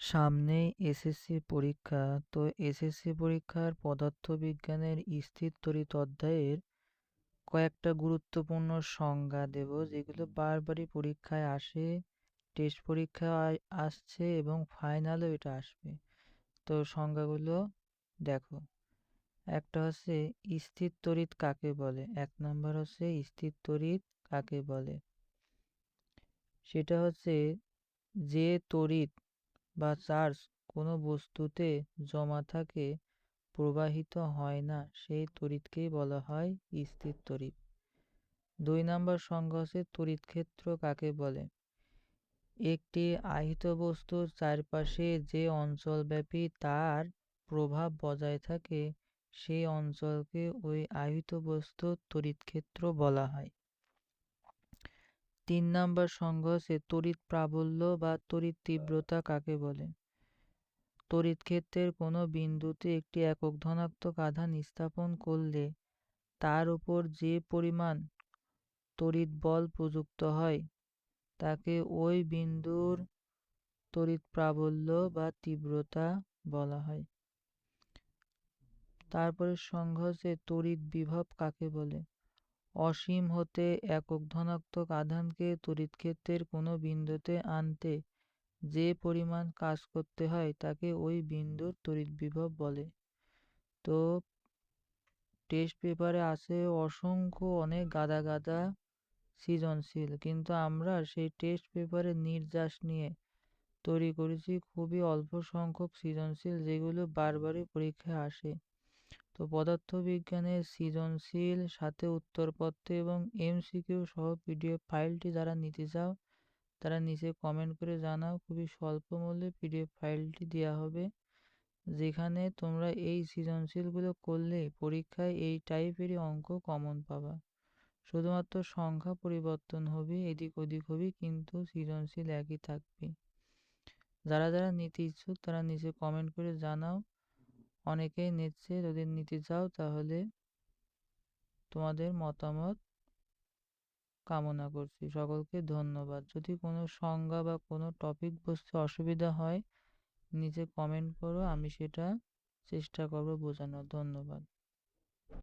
সামনেই এসএসসি পরীক্ষা। তো এসএসসি পরীক্ষার পদার্থবিজ্ঞানের স্থির তড়িৎ অধ্যায়ের কয়েকটা গুরুত্বপূর্ণ সংজ্ঞা দেব, যেগুলো বারবারই পরীক্ষায় আসে, টেস্ট পরীক্ষায় আসছে এবং ফাইনালেও এটা আসবে। তো সংজ্ঞাগুলো দেখো। একটা হচ্ছে স্থির তড়িৎ কাকে বলে। 1 নম্বর হচ্ছে স্থির তড়িৎ কাকে বলে। সেটা হচ্ছে যে তড়িৎ বা চার্জ কোনো বস্তুতে জমা থাকে, প্রবাহিত হয় না, সেই তড়িৎকেই বলা হয় স্থির তড়িৎ। 2 নম্বর সংজ্ঞা হচ্ছে তড়িৎ ক্ষেত্র কাকে বলে। একটি আহিত বস্তুর চারপাশে যে অঞ্চলব্যাপী তার প্রভাব বজায় থাকে, সেই অঞ্চলকে ওই আহিত বস্তুর তড়িৎ ক্ষেত্র বলা হয়। 3 নম্বর সংজ্ঞা হচ্ছে তড়িৎ প্রাবল্য বা তড়িৎ তীব্রতা কাকে বলে। তড়িৎ ক্ষেত্রের কোনো বিন্দুতে একটি একক ধনাত্মক আধান স্থাপন করলে তার উপর যে পরিমাণ তড়িৎ বল প্রযুক্ত হয়, তাকে ওই বিন্দুর তড়িৎ প্রাবল্য বা তীব্রতা বলা হয়। তারপরে সংজ্ঞা হচ্ছে তড়িৎ বিভব কাকে বলে। অসীম হতে একক ধনাত্মক আধানকে তড়িৎ ক্ষেত্রের কোনো বিন্দুতে আনতে যে পরিমাণ কাজ করতে হয়, তাকে ওই বিন্দুর তড়িৎ বিভব বলে। তো টেস্ট পেপারে আছে অনেক গাদা গাদা সৃজনশীল, কিন্তু আমরা সেই টেস্ট পেপারে নির্যাস নিয়ে তৈরি করেছি খুবই অল্প সংখ্যক সৃজনশীল, যেগুলো বারবারই পরীক্ষায় আসে। তো পদার্থবিজ্ঞানের সৃজনশীল সাথে উত্তরপত্র এবং এমসিকিউ সহ পিডিএফ ফাইলটি যারা নিতে চাও, তারা নিচে কমেন্ট করে জানাও। খুবই স্বল্প মূল্যে পিডিএফ ফাইলটি দেওয়া হবে, যেখানে তোমরা এই সৃজনশীলগুলো করলে পরীক্ষায় এই টাইপেরই অঙ্ক কমন পাবা। শুধুমাত্র সংখ্যা পরিবর্তন হবে, এদিক ওদিক হবে, কিন্তু সৃজনশীল একই থাকবে। যারা যারা নিতে ইচ্ছুক তারা নিচে কমেন্ট করে জানাও। অনেকেই নিচ্ছে, যদি নিতে চাও তাহলে তোমাদের মতামত কামনা করছি। সকলকে ধন্যবাদ। যদি কোনো সংজ্ঞা বা কোনো টপিক বুঝতে অসুবিধা হয়, নিচে কমেন্ট করো, আমি সেটা চেষ্টা করব বোঝানোর। ধন্যবাদ।